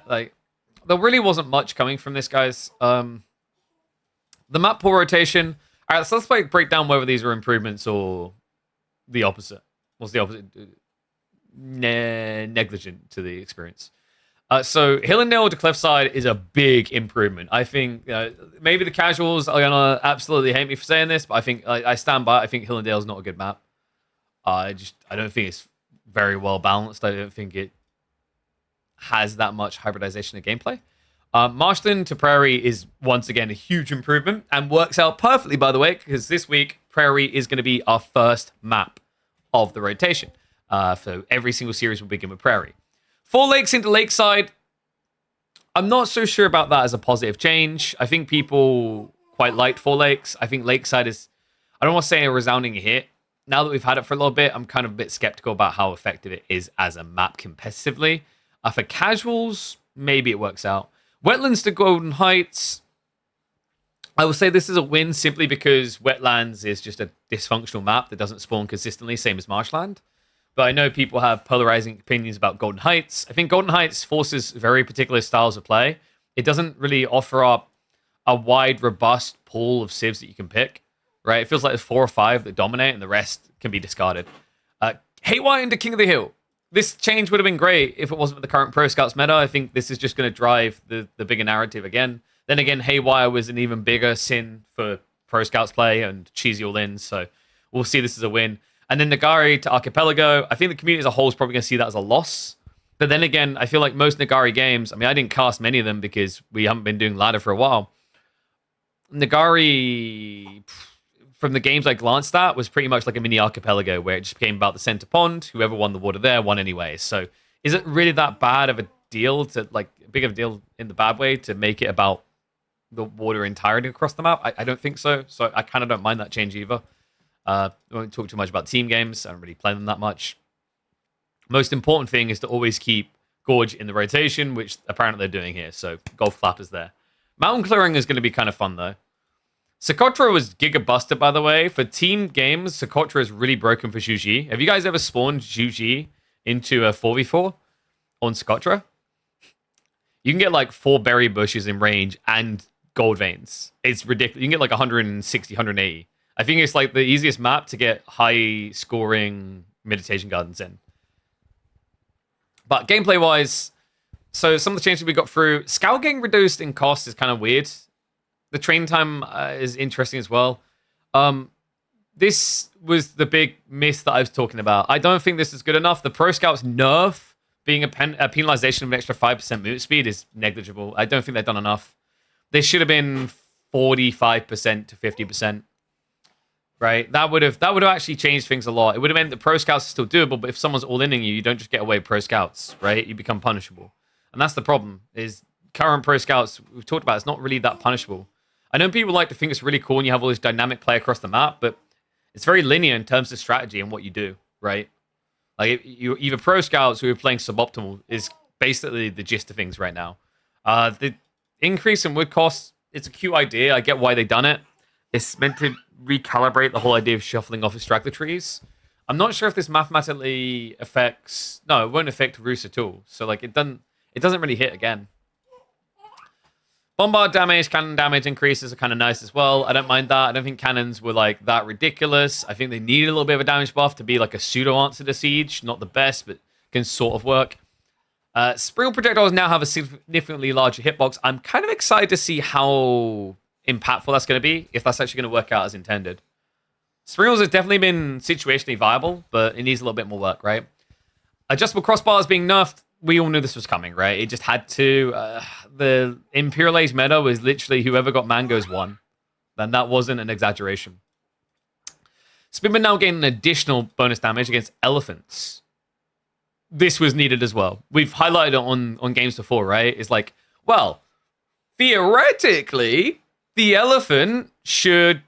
like there really wasn't much coming from this, guys. The map pool rotation. All right, so let's break down whether these are improvements or the opposite. What's the opposite? Negligent to the experience. So Hillendale to Cliffside is a big improvement. I think maybe the casuals are gonna absolutely hate me for saying this, but I think I stand by it. I think Hillendale is not a good map. I don't think it's very well balanced. I don't think it has that much hybridization of gameplay. Marshland to Prairie is once again a huge improvement and works out perfectly, by the way, because this week Prairie is going to be our first map of the rotation. So every single series will begin with Prairie. Four Lakes into Lakeside. I'm not so sure about that as a positive change. I think people quite liked Four Lakes. I think Lakeside is, I don't want to say a resounding hit. Now that we've had it for a little bit, I'm kind of a bit skeptical about how effective it is as a map competitively. For casuals, maybe it works out. Wetlands to Golden Heights. I will say this is a win simply because Wetlands is just a dysfunctional map that doesn't spawn consistently, same as Marshland. But I know people have polarizing opinions about Golden Heights. I think Golden Heights forces very particular styles of play. It doesn't really offer up a wide, robust pool of civs that you can pick, right? It feels like there's 4 or 5 that dominate and the rest can be discarded. Haywire into King of the Hill. This change would have been great if it wasn't for the current Pro Scouts meta. I think this is just going to drive the bigger narrative again. Then again, Haywire was an even bigger sin for Pro Scouts play and cheesy all-ins, so we'll see this as a win. And then Nagari to Archipelago. I think the community as a whole is probably going to see that as a loss. But then again, I feel like most Nagari games, I mean, I didn't cast many of them because we haven't been doing ladder for a while. Nagari, from the games I glanced at, was pretty much like a mini Archipelago where it just became about the center pond. Whoever won the water there won anyway. So is it really that bad of a deal to, like, big of a deal in the bad way to make it about the water entirety across the map? I don't think so. So I kind of don't mind that change either. I won't talk too much about team games. I don't really play them that much. Most important thing is to always keep Gorge in the rotation, which apparently they're doing here. So golf clappers there. Mountain clearing is going to be kind of fun though. Socotra was giga busted, by the way. For team games, Socotra is really broken for Zhuji. Have you guys ever spawned Zhuji into a 4v4 on Socotra? You can get like 4 berry bushes in range and gold veins. It's ridiculous. You can get like 160, 180. I think it's like the easiest map to get high scoring meditation gardens in. But gameplay wise, so some of the changes we got through, scout getting reduced in cost is kind of weird. The train time is interesting as well. This was the big miss that I was talking about. I don't think this is good enough. The Pro Scouts nerf being a penalization of an extra 5% move speed is negligible. I don't think they've done enough. They should have been 45% to 50%. Right, that would have actually changed things a lot. It would have meant that Pro Scouts are still doable, but if someone's all-inning you, you don't just get away with Pro Scouts, right? You become punishable, and that's the problem. Is current Pro Scouts we've talked about? It's not really that punishable. I know people like to think it's really cool and you have all this dynamic play across the map, but it's very linear in terms of strategy and what you do, right? Like you either Pro Scouts who are playing suboptimal is basically the gist of things right now. The increase in wood costs, it's a cute idea. I get why they've done it. It's meant to recalibrate the whole idea of shuffling off extractor trees. I'm not sure if this mathematically affects. No, it won't affect Roos at all. So like it doesn't really hit again. Bombard damage, cannon damage increases are kind of nice as well. I don't mind that. I don't think cannons were like that ridiculous. I think they needed a little bit of a damage buff to be like a pseudo answer to siege. Not the best, but can sort of work. Spring projectiles now have a significantly larger hitbox. I'm kind of excited to see how impactful that's going to be, if that's actually going to work out as intended. Springles has definitely been situationally viable, but it needs a little bit more work, right? Adjustable crossbars being nerfed, we all knew this was coming, right? It just had to. The Imperial Age meta was literally whoever got mangoes won. And that wasn't an exaggeration. Spinman now gain an additional bonus damage against elephants. This was needed as well. We've highlighted it on games before, right? It's like, well, theoretically, the elephant should,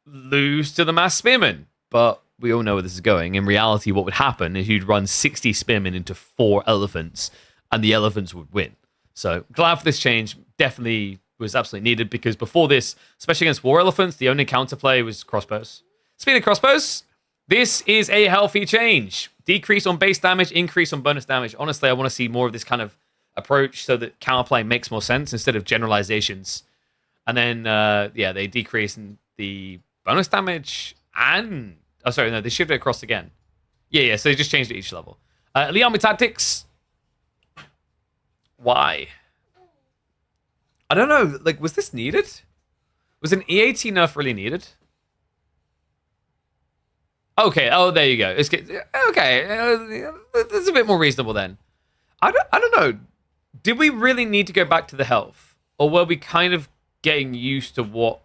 lose to the mass spearman. But we all know where this is going. In reality, what would happen is you'd run 60 spearmen into 4 elephants, and the elephants would win. So glad for this change. Definitely was absolutely needed, because before this, especially against war elephants, the only counterplay was crossbows. Speaking of crossbows, this is a healthy change. Decrease on base damage, increase on bonus damage. Honestly, I want to see more of this kind of approach so that counterplay makes more sense instead of generalizations. And then, yeah, they decrease in the bonus damage and... Oh, sorry, no, they shifted it across again. Yeah, so they just changed it each level. Elite Army Tactics. Why? I don't know. Like, was this needed? Was an EAT nerf really needed? Okay. Oh, there you go. It's okay. That's a bit more reasonable then. I don't know. Did we really need to go back to the health, or were we kind of getting used to what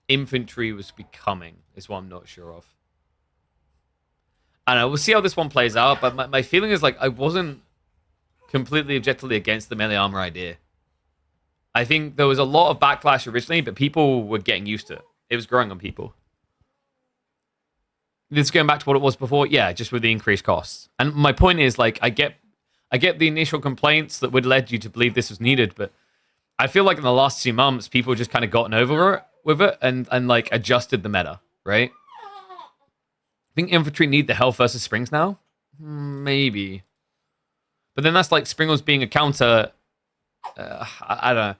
infantry was becoming? Is what I'm not sure of. I don't know. We'll see how this one plays out. But my feeling is like I wasn't completely objectively against the melee armor idea. I think there was a lot of backlash originally, but people were getting used to it. It was growing on people. This is going back to what it was before. Yeah, just with the increased costs. And my point is, like, I get the initial complaints that would led you to believe this was needed, but I feel like in the last 2 months, people just kind of gotten over it with it and like adjusted the meta, right? I think infantry need the health versus springs now. Maybe. But then that's like Springles being a counter. I don't know.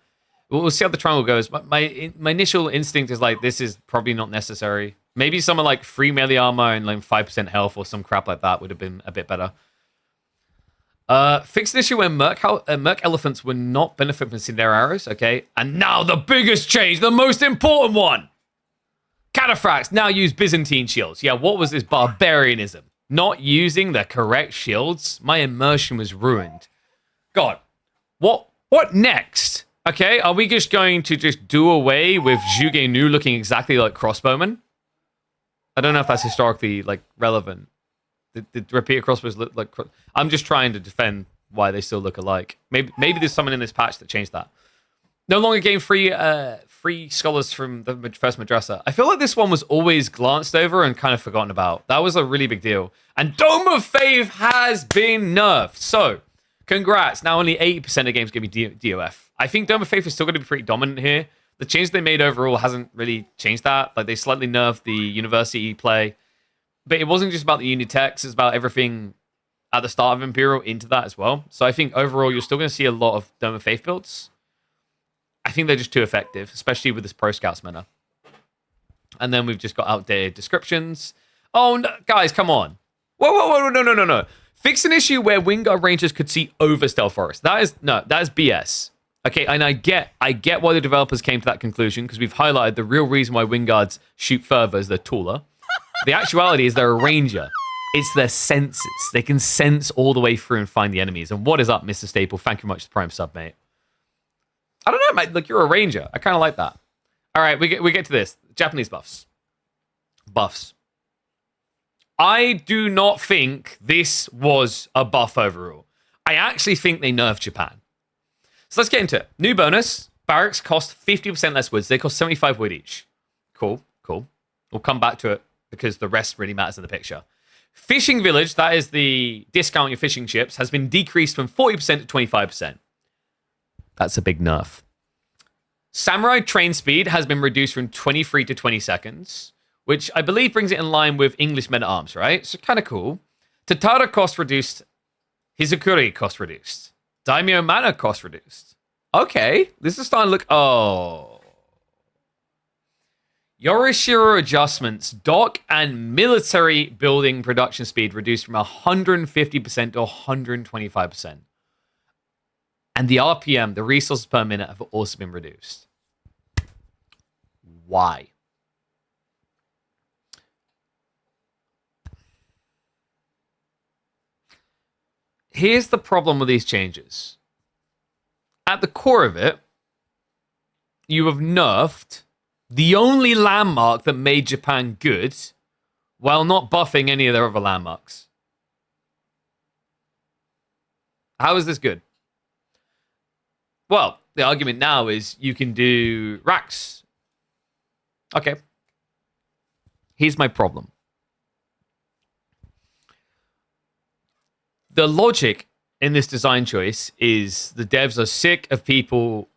We'll see how the triangle goes. My initial instinct is like, this is probably not necessary. Maybe someone like free melee armor and like 5% health or some crap like that would have been a bit better. Fixed an issue where Merc elephants were not benefiting from their arrows, okay? And now the biggest change, the most important one! Cataphracts now use Byzantine shields. Yeah, what was this barbarianism? Not using the correct shields? My immersion was ruined. God, what next? Okay, are we just going to just do away with Zhuge Nu looking exactly like crossbowmen? I don't know if that's historically like relevant. Did repeater crossbows look like... I'm just trying to defend why they still look alike. Maybe there's someone in this patch that changed that. No longer gain free scholars from the first madrasa. I feel like this one was always glanced over and kind of forgotten about. That was a really big deal. And Dome of Faith has been nerfed. So, congrats. Now only 80% of games give me DOF. I think Dome of Faith is still going to be pretty dominant here. The change they made overall hasn't really changed that. Like, they slightly nerfed the university play. But it wasn't just about the Unitex. It's about everything at the start of Imperial into that as well. So I think overall, you're still going to see a lot of Dome of Faith builds. I think they're just too effective, especially with this Pro Scouts meta. And then we've just got outdated descriptions. Oh, no, guys, come on. Whoa, no. Fix an issue where Wingard Rangers could see over Stealth Forest. That is BS. Okay, and I get why the developers came to that conclusion, because we've highlighted the real reason why Wingards shoot further is they're taller. The actuality is they're a ranger. It's their senses. They can sense all the way through and find the enemies. And what is up, Mr. Staple? Thank you much for the Prime sub, mate. I don't know, mate. Look, you're a ranger. I kind of like that. All right, we get to this. Japanese buffs. I do not think this was a buff overall. I actually think they nerfed Japan. So let's get into it. New bonus. Barracks cost 50% less woods. They cost 75 wood each. Cool. We'll come back to it, because the rest really matters in the picture. Fishing village, that is the discount on your fishing ships, has been decreased from 40% to 25%. That's a big nerf. Samurai train speed has been reduced from 23 to 20 seconds, which I believe brings it in line with English men at arms, right? So kind of cool. Tatara cost reduced. Hizukuri cost reduced. Daimyo mana cost reduced. Okay, this is starting to look... Oh... Yorishiro adjustments, dock and military building production speed reduced from 150% to 125%. And the RPM, the resources per minute, have also been reduced. Why? Here's the problem with these changes. At the core of it, you have nerfed the only landmark that made Japan good, while not buffing any of their other landmarks. How is this good? Well, the argument now is you can do racks. Okay. Here's my problem. The logic in this design choice is the devs are sick of people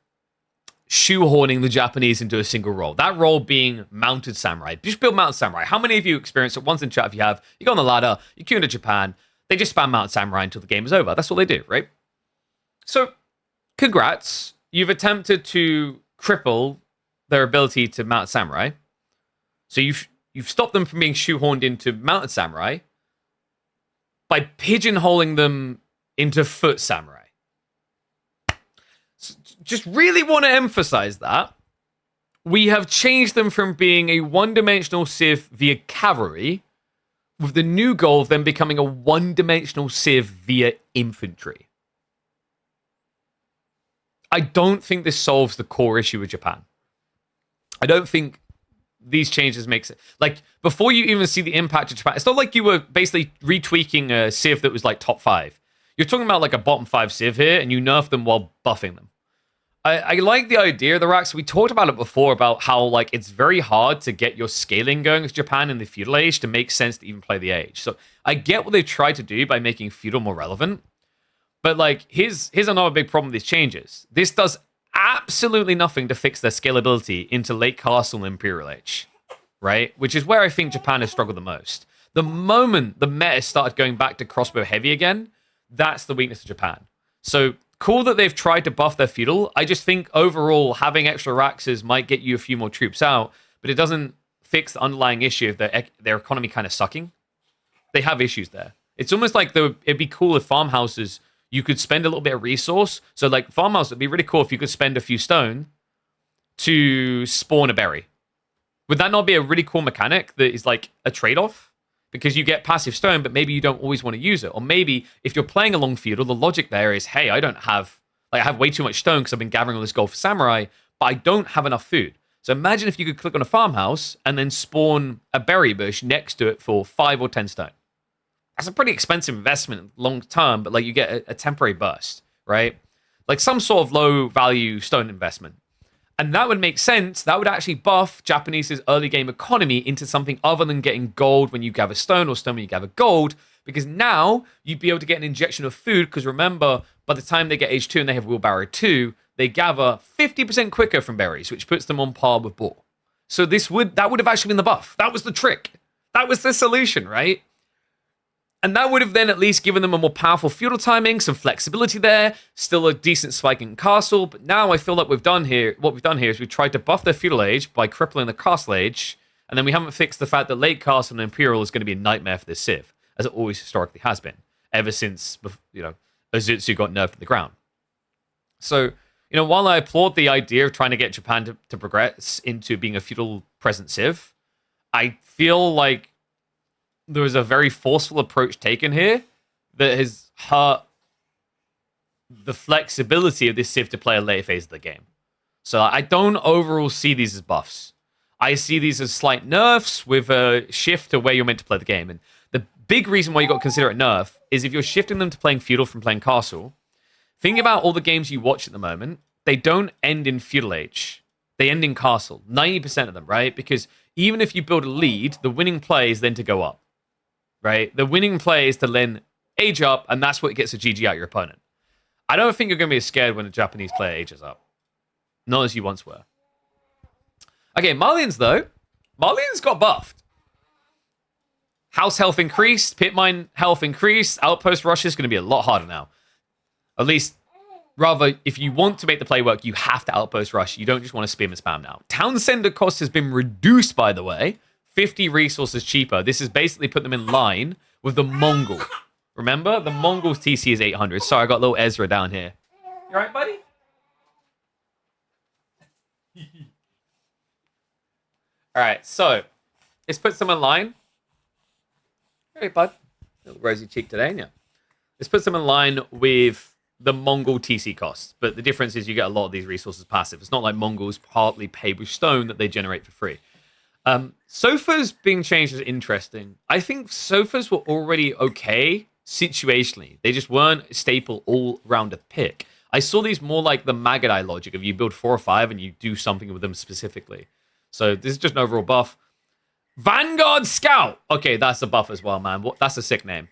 shoehorning the Japanese into a single role. That role being mounted samurai. Just build mounted samurai. How many of you experience it? Once in chat, if you have, you go on the ladder, you queue into Japan, they just spam mounted samurai until the game is over. That's what they do, right? So, congrats. You've attempted to cripple their ability to mount samurai. So you've stopped them from being shoehorned into mounted samurai by pigeonholing them into foot samurai. So just really want to emphasize that. We have changed them from being a one-dimensional civ via cavalry, with the new goal of them becoming a one-dimensional civ via infantry. I don't think this solves the core issue with Japan. I don't think these changes make sense. Like, before you even see the impact of Japan, it's not like you were basically retweaking a civ that was like top 5. You're talking about like a bottom 5 civ here, and you nerf them while buffing them. I like the idea of the racks. We talked about it before about how like it's very hard to get your scaling going as Japan in the feudal age to make sense to even play the age. So I get what they've tried to do by making feudal more relevant. But like, here's another big problem with these changes. This does absolutely nothing to fix their scalability into late castle and imperial age, right? Which is where I think Japan has struggled the most. The moment the meta started going back to crossbow heavy again, that's the weakness of Japan. So cool that they've tried to buff their feudal. I just think overall having extra Raxes might get you a few more troops out, but it doesn't fix the underlying issue of their economy kind of sucking. They have issues there. It's almost like it'd be cool if farmhouses, you could spend a little bit of resource. So like farmhouse, it'd be really cool if you could spend a few stone to spawn a berry. Would that not be a really cool mechanic that is like a trade-off? Because you get passive stone, but maybe you don't always want to use it. Or maybe if you're playing along feudal, the logic there is, hey, I have way too much stone because I've been gathering all this gold for samurai, but I don't have enough food. So imagine if you could click on a farmhouse and then spawn a berry bush next to it for 5 or 10 stone. That's a pretty expensive investment long term, but like you get a temporary burst, right? Like some sort of low value stone investment. And that would make sense. That would actually buff Japanese's early game economy into something other than getting gold when you gather stone or stone when you gather gold. Because now you'd be able to get an injection of food. Because remember, by the time they get age 2 and they have wheelbarrow 2, they gather 50% quicker from berries, which puts them on par with boar. So that would have actually been the buff. That was the trick. That was the solution, right? And that would have then at least given them a more powerful feudal timing, some flexibility there, still a decent spike in castle. But now I feel like what we've done here is we've tried to buff their feudal age by crippling the castle age, and then we haven't fixed the fact that late castle and imperial is going to be a nightmare for this civ, as it always historically has been, ever since, Azutsu got nerfed to the ground. So, while I applaud the idea of trying to get Japan to progress into being a feudal present civ, I feel like there was a very forceful approach taken here that has hurt the flexibility of this civ to play a later phase of the game. So I don't overall see these as buffs. I see these as slight nerfs with a shift to where you're meant to play the game. And the big reason why you got to consider it nerf is if you're shifting them to playing feudal from playing castle, think about all the games you watch at the moment. They don't end in feudal age. They end in castle. 90% of them, right? Because even if you build a lead, the winning play is then to go up. Right? The winning play is to then age up, and that's what gets a GG out your opponent. I don't think you're going to be as scared when a Japanese player ages up. Not as you once were. Okay, Malians, though. Malians got buffed. House health increased, pit mine health increased, outpost rush is going to be a lot harder now. At least, rather, if you want to make the play work, you have to outpost rush. You don't just want to spam and spam now. Town center cost has been reduced, by the way. 50 resources cheaper. This has basically put them in line with the Mongol. Remember? The Mongols TC is 800. Sorry, I got little Ezra down here. You alright, buddy? Alright, so this puts them in line. Hey, bud. Little rosy cheek today, ain't ya? This puts them in line with the Mongol TC costs. But the difference is you get a lot of these resources passive. It's not like Mongols partly pay with stone that they generate for free. Sofas being changed is interesting. I think sofas were already okay situationally. They just weren't a staple all-rounder pick. I saw these more like the Magadai logic of you build 4 or 5 and you do something with them specifically. So this is just an overall buff. Vanguard Scout! Okay, that's a buff as well, man. That's a sick name.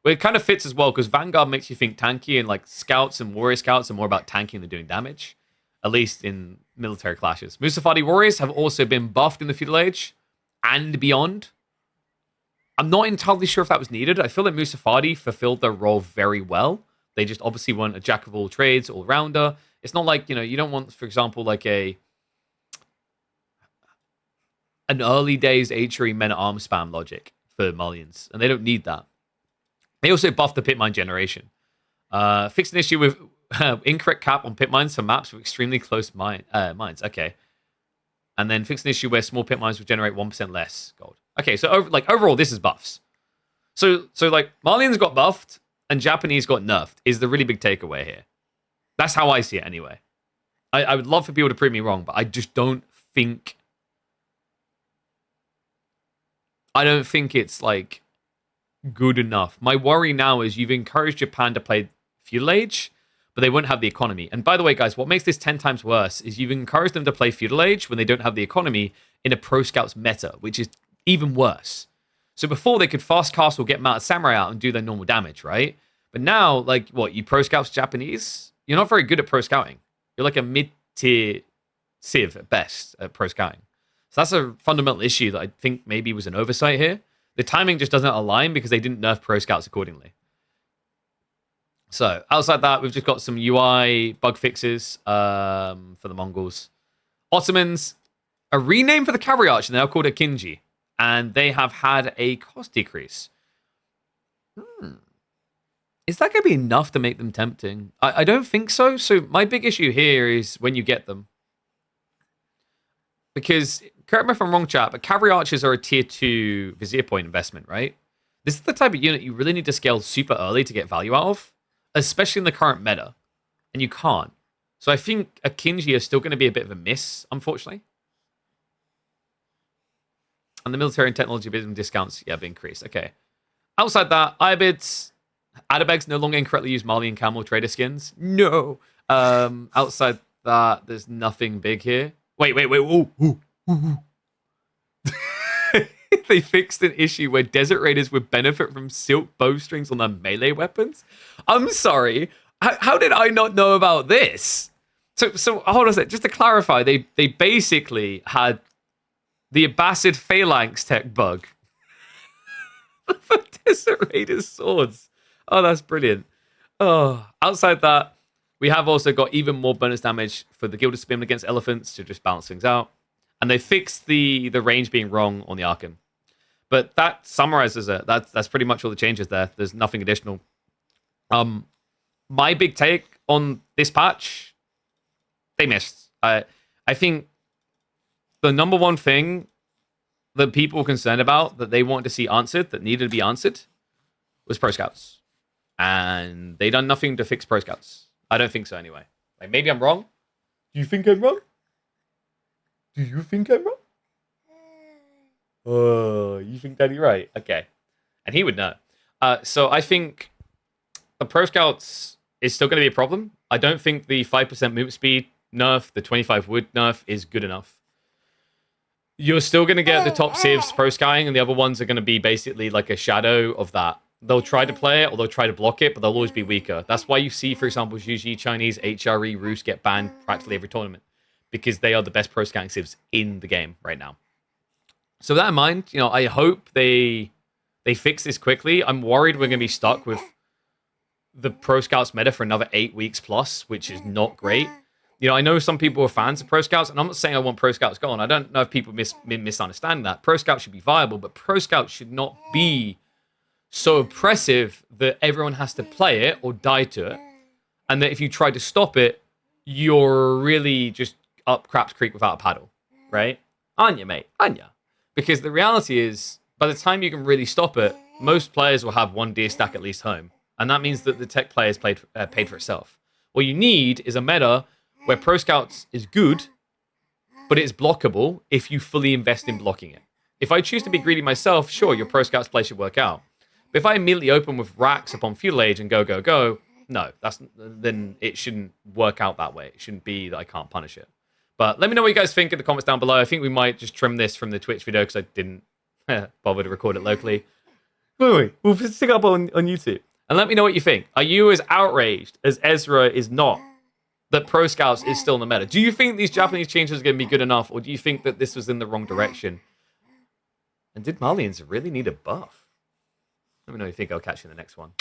Well, it kind of fits as well because Vanguard makes you think tanky, and like Scouts and Warrior Scouts are more about tanking than doing damage. At least in military clashes. Musafadi warriors have also been buffed in the feudal age and beyond. I'm not entirely sure if that was needed. I feel like Musafadi fulfilled their role very well, They just obviously want a jack of all trades, all rounder. It's not like, you don't want, for example, like an early days HRE men at arms spam logic for Malians, and they don't need that. They also buffed the pit mine generation. Fixed an issue with incorrect cap on pit mines for maps with extremely close mines. Okay. And then fixed an issue where small pit mines would generate 1% less gold. Okay, so overall, this is buffs. So like Malians got buffed and Japanese got nerfed is the really big takeaway here. That's how I see it anyway. I would love for people to prove me wrong, but I just don't think it's like good enough. My worry now is you've encouraged Japan to play feudal age, but they won't have the economy. And by the way, guys, what makes this 10 times worse is you've encouraged them to play feudal age when they don't have the economy in a pro scouts meta, which is even worse. So before they could fast castle, get mounted samurai out and do their normal damage, right? But now, like, what, you pro scouts Japanese? You're not very good at pro scouting. You're like a mid-tier civ at best at pro scouting. So that's a fundamental issue that I think maybe was an oversight here. The timing just doesn't align because they didn't nerf pro scouts accordingly. So outside that, we've just got some UI bug fixes for the Mongols. Ottomans, a rename for the cavalry archer, now called a Kinji, and they have had a cost decrease. Is that going to be enough to make them tempting? I don't think so. So my big issue here is when you get them. Because, correct me if I'm wrong, chat, but cavalry archers are a tier 2 vizier point investment, right? This is the type of unit you really need to scale super early to get value out of, especially in the current meta. And you can't. So I think a Kinji is still going to be a bit of a miss, unfortunately. And the military and technology business discounts, have increased. Okay. Outside that, Ayyubids, Ayyubids no longer incorrectly use Malian camel trader skins. No. Outside that, there's nothing big here. Wait. Ooh. They fixed an issue where desert raiders would benefit from silk bowstrings on their melee weapons. I'm sorry. How did I not know about this? So hold on a sec. Just to clarify, they basically had the Abbasid phalanx tech bug for desert raiders swords. Oh, that's brilliant. Oh, outside that, we have also got even more bonus damage for the Gilded Spin against elephants to just balance things out. And they fixed the range being wrong on the Archon. But that summarizes it. That's pretty much all the changes there. There's nothing additional. My big take on this patch, they missed. I think the number one thing that people were concerned about, that they wanted to see answered, that needed to be answered, was Pro Scouts. And they done nothing to fix Pro Scouts. I don't think so anyway. Like, maybe I'm wrong. Do you think I'm wrong? Do you think I'm wrong? Oh, you think Daddy right? Okay. And he would know. So I think the Pro Scouts is still going to be a problem. I don't think the 5% movement speed nerf, the 25 wood nerf is good enough. You're still going to get the top civs pro scouting, and the other ones are going to be basically like a shadow of that. They'll try to play it, or they'll try to block it, but they'll always be weaker. That's why you see, for example, Juji, Chinese, HRE, Roos get banned practically every tournament, because they are the best pro scouting civs in the game right now. So with that in mind, I hope they fix this quickly. I'm worried we're going to be stuck with the Pro Scouts meta for another 8 weeks plus, which is not great. I know some people are fans of Pro Scouts, and I'm not saying I want Pro Scouts gone. I don't know if people misunderstand that. Pro Scouts should be viable, but Pro Scouts should not be so oppressive that everyone has to play it or die to it, and that if you try to stop it, you're really just up Craps Creek without a paddle, right? Aren't you, mate? Aren't you? Because the reality is, by the time you can really stop it, most players will have one deer stack at least home. And that means that the tech players paid for itself. What you need is a meta where Pro Scouts is good, but it's blockable if you fully invest in blocking it. If I choose to be greedy myself, sure, your Pro Scouts play should work out. But if I immediately open with racks upon Feudal Age and go, no, then it shouldn't work out that way. It shouldn't be that I can't punish it. But let me know what you guys think in the comments down below. I think we might just trim this from the Twitch video because I didn't bother to record it locally. Wait, we'll stick it up on YouTube. And let me know what you think. Are you as outraged as Ezra is not that Pro Scouts is still in the meta? Do you think these Japanese changes are going to be good enough, or do you think that this was in the wrong direction? And did Malians really need a buff? Let me know what you think. I'll catch you in the next one.